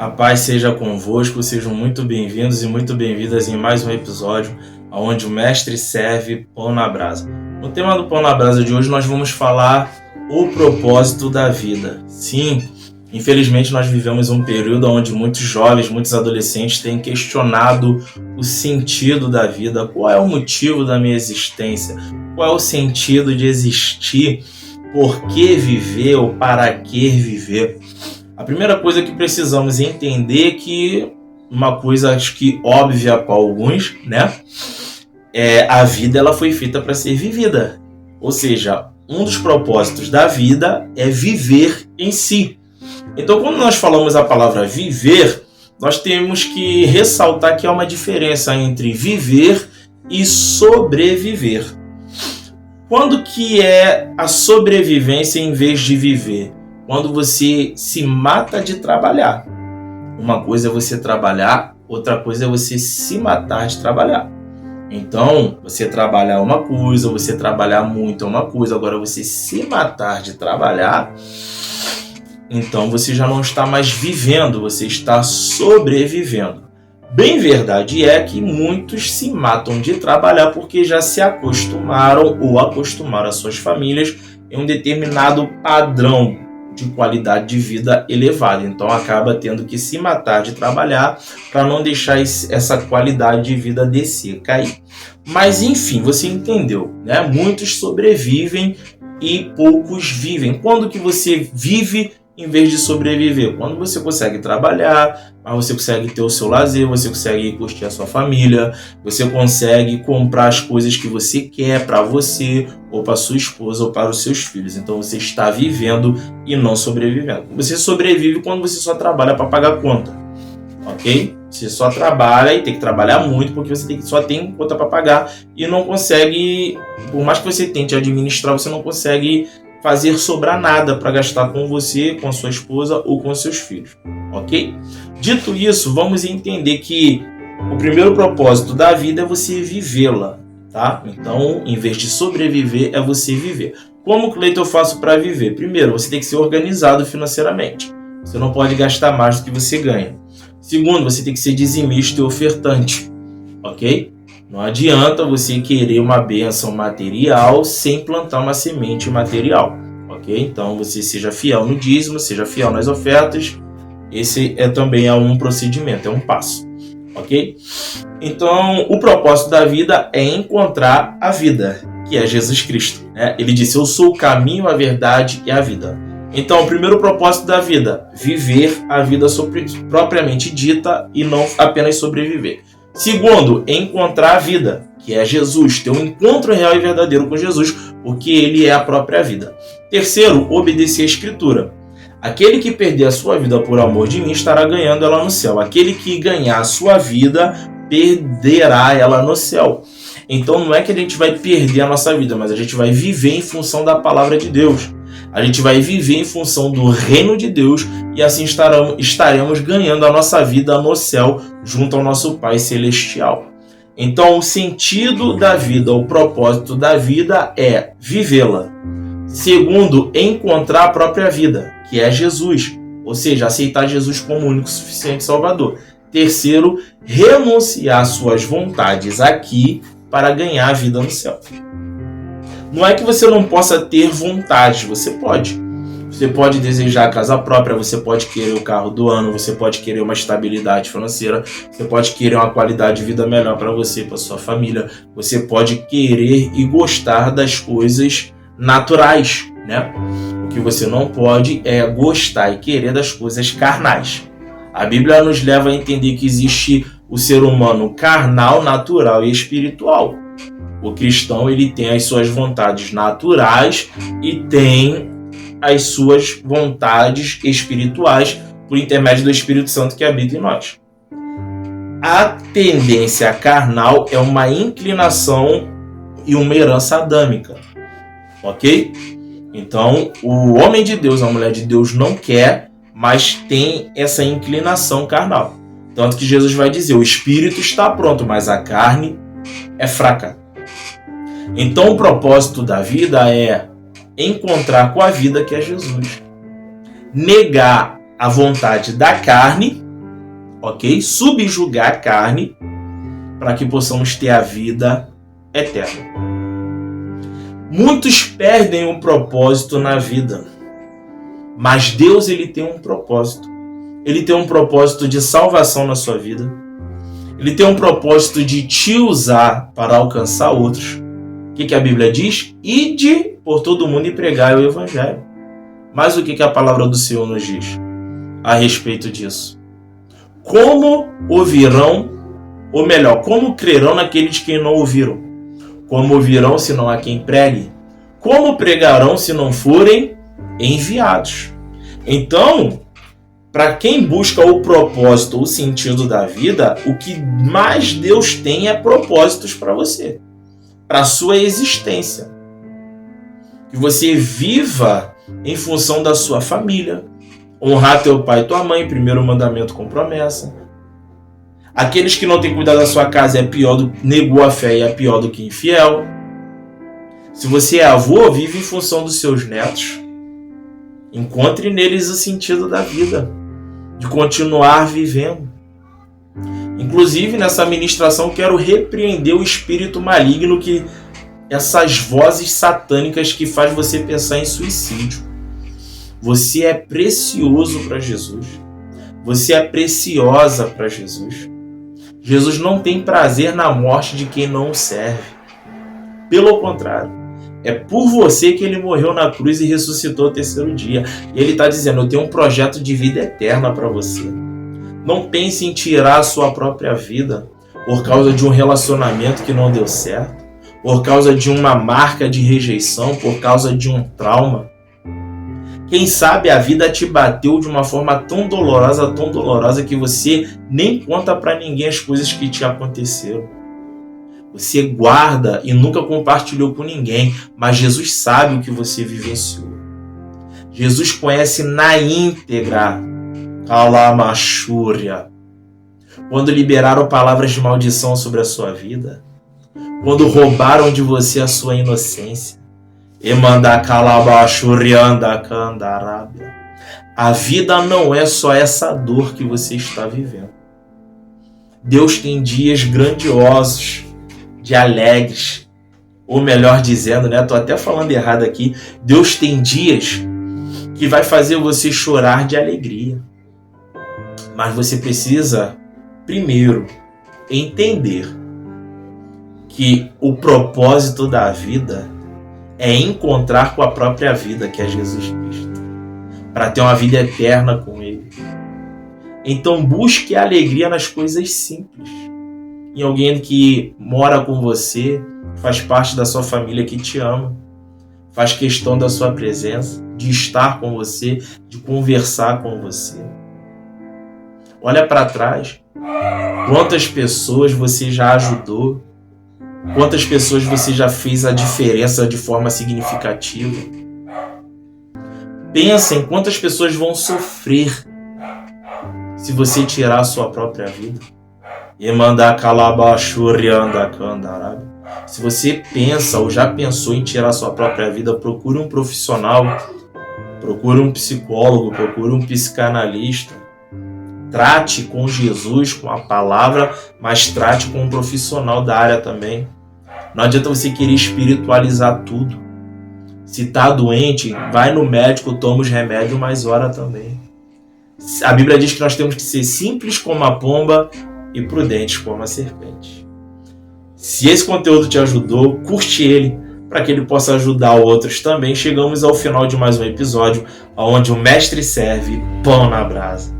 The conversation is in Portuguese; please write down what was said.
A paz seja convosco, sejam muito bem-vindos e muito bem-vindas em mais um episódio onde o Mestre serve pão na brasa. No tema do pão na brasa de hoje nós vamos falar o propósito da vida. Sim, infelizmente nós vivemos um período onde muitos jovens, muitos adolescentes têm questionado o sentido da vida. Qual é o motivo da minha existência? Qual é o sentido de existir? Por que viver ou para que viver? A primeira coisa que precisamos entender é que uma coisa acho que óbvia para alguns, né? A vida ela foi feita para ser vivida. Ou seja, um dos propósitos da vida é viver em si. Então, quando nós falamos a palavra viver, nós temos que ressaltar que há uma diferença entre viver e sobreviver. Quando que é a sobrevivência em vez de viver? Quando você se mata de trabalhar. Uma coisa é você trabalhar, outra coisa é você se matar de trabalhar. Então, você trabalhar é uma coisa, você trabalhar muito é uma coisa, agora você se matar de trabalhar, então você já não está mais vivendo, você está sobrevivendo. Bem verdade é que muitos se matam de trabalhar porque já se acostumaram ou acostumaram as suas famílias em um determinado padrão de qualidade de vida elevada. Então acaba tendo que se matar de trabalhar para não deixar essa qualidade de vida descer, cair. Mas enfim, você entendeu, né? Muitos sobrevivem e poucos vivem. Quando que você vive em vez de sobreviver? Quando você consegue trabalhar, mas você consegue ter o seu lazer, você consegue curtir a sua família, você consegue comprar as coisas que você quer para você, ou para sua esposa, ou para os seus filhos. Então você está vivendo e não sobrevivendo. Você sobrevive quando você só trabalha para pagar conta, ok? Você só trabalha e tem que trabalhar muito porque você só tem conta para pagar e não consegue, por mais que você tente administrar, você não consegue fazer sobrar nada para gastar com você, com a sua esposa ou com seus filhos, ok? Dito isso, vamos entender que o primeiro propósito da vida é você vivê-la, tá? Então, em vez de sobreviver, é você viver. Como, Cleiton, eu faço para viver? Primeiro, você tem que ser organizado financeiramente. Você não pode gastar mais do que você ganha. Segundo, você tem que ser dizimista e ofertante, ok? Não adianta você querer uma bênção material sem plantar uma semente material, ok? Então você seja fiel no dízimo, seja fiel nas ofertas. Esse também é um procedimento, é um passo, ok? Então o propósito da vida é encontrar a vida, que é Jesus Cristo, né? Ele disse: eu sou o caminho, a verdade e a vida. Então o primeiro propósito da vida, viver a vida propriamente dita e não apenas sobreviver. Segundo, encontrar a vida, que é Jesus, ter um encontro real e verdadeiro com Jesus, porque ele é a própria vida. Terceiro, obedecer a Escritura. Aquele que perder a sua vida por amor de mim estará ganhando ela no céu. Aquele que ganhar a sua vida perderá ela no céu. Então não é que a gente vai perder a nossa vida, mas a gente vai viver em função da palavra de Deus. A gente vai viver em função do reino de Deus e assim estaremos ganhando a nossa vida no céu junto ao nosso Pai Celestial. Então o sentido da vida, o propósito da vida é vivê-la. Segundo, encontrar a própria vida, que é Jesus, ou seja, aceitar Jesus como único e suficiente Salvador. Terceiro, renunciar às suas vontades aqui para ganhar a vida no céu. Não é que você não possa ter vontade, você pode. Você pode desejar a casa própria, você pode querer o carro do ano, você pode querer uma estabilidade financeira, você pode querer uma qualidade de vida melhor para você, para sua família. Você pode querer e gostar das coisas naturais, né? O que você não pode é gostar e querer das coisas carnais. A Bíblia nos leva a entender que existe o ser humano carnal, natural e espiritual. O cristão ele tem as suas vontades naturais e tem as suas vontades espirituais por intermédio do Espírito Santo que habita em nós. A tendência carnal é uma inclinação e uma herança adâmica, ok? Então, o homem de Deus, a mulher de Deus não quer, mas tem essa inclinação carnal. Tanto que Jesus vai dizer, o espírito está pronto, mas a carne é fraca. Então o propósito da vida é encontrar com a vida que é Jesus. Negar a vontade da carne ok? Subjugar a carne para que possamos ter a vida eterna. Muitos perdem um propósito na vida, mas Deus ele tem um propósito. Ele tem um propósito de salvação na sua vida. Ele tem um propósito de te usar para alcançar outros. O que a Bíblia diz? Ide por todo mundo e pregai o Evangelho. Mas o que a palavra do Senhor nos diz a respeito disso? Como ouvirão, ou melhor, como crerão naqueles que não ouviram? Como ouvirão se não há quem pregue? Como pregarão se não forem enviados? Então, para quem busca o propósito, o sentido da vida, o que mais Deus tem é propósitos para você, para a sua existência. Que você viva em função da sua família, honrar teu pai e tua mãe, primeiro mandamento com promessa. Aqueles que não têm cuidado da sua casa negou a fé e é pior do que infiel. Se você é avô, vive em função dos seus netos. Encontre neles o sentido da vida, de continuar vivendo. Inclusive, nessa ministração, quero repreender o espírito maligno, que essas vozes satânicas que faz você pensar em suicídio. Você é precioso para Jesus. Você é preciosa para Jesus. Jesus não tem prazer na morte de quem não o serve. Pelo contrário, é por você que ele morreu na cruz e ressuscitou ao terceiro dia. E ele está dizendo, eu tenho um projeto de vida eterna para você. Não pense em tirar a sua própria vida por causa de um relacionamento que não deu certo, por causa de uma marca de rejeição, por causa de um trauma. Quem sabe a vida te bateu de uma forma tão dolorosa que você nem conta para ninguém as coisas que te aconteceram. Você guarda e nunca compartilhou com ninguém, mas Jesus sabe o que você vivenciou. Jesus conhece na íntegra. Kalamachúria. Quando liberaram palavras de maldição sobre a sua vida, quando roubaram de você a sua inocência. A vida não é só essa dor que você está vivendo. Deus tem dias grandiosos, de alegres, ou melhor dizendo, né? Tô até falando errado aqui. Deus tem dias que vai fazer você chorar de alegria. Mas você precisa, primeiro, entender que o propósito da vida é encontrar com a própria vida, que é Jesus Cristo, para ter uma vida eterna com Ele. Então busque a alegria nas coisas simples, em alguém que mora com você, faz parte da sua família, que te ama, faz questão da sua presença, de estar com você, de conversar com você. Olha para trás, quantas pessoas você já ajudou, quantas pessoas você já fez a diferença de forma significativa. Pensa em quantas pessoas vão sofrer se você tirar a sua própria vida. Se você pensa ou já pensou em tirar a sua própria vida, procure um profissional, procure um psicólogo, procure um psicanalista. Trate com Jesus, com a palavra, mas trate com um profissional da área também. Não adianta você querer espiritualizar tudo. Se está doente, vai no médico, toma os remédios, mas ora também. A Bíblia diz que nós temos que ser simples como a pomba e prudentes como a serpente. Se esse conteúdo te ajudou, curte ele, para que ele possa ajudar outros também. Chegamos ao final de mais um episódio, onde o Mestre serve pão na brasa.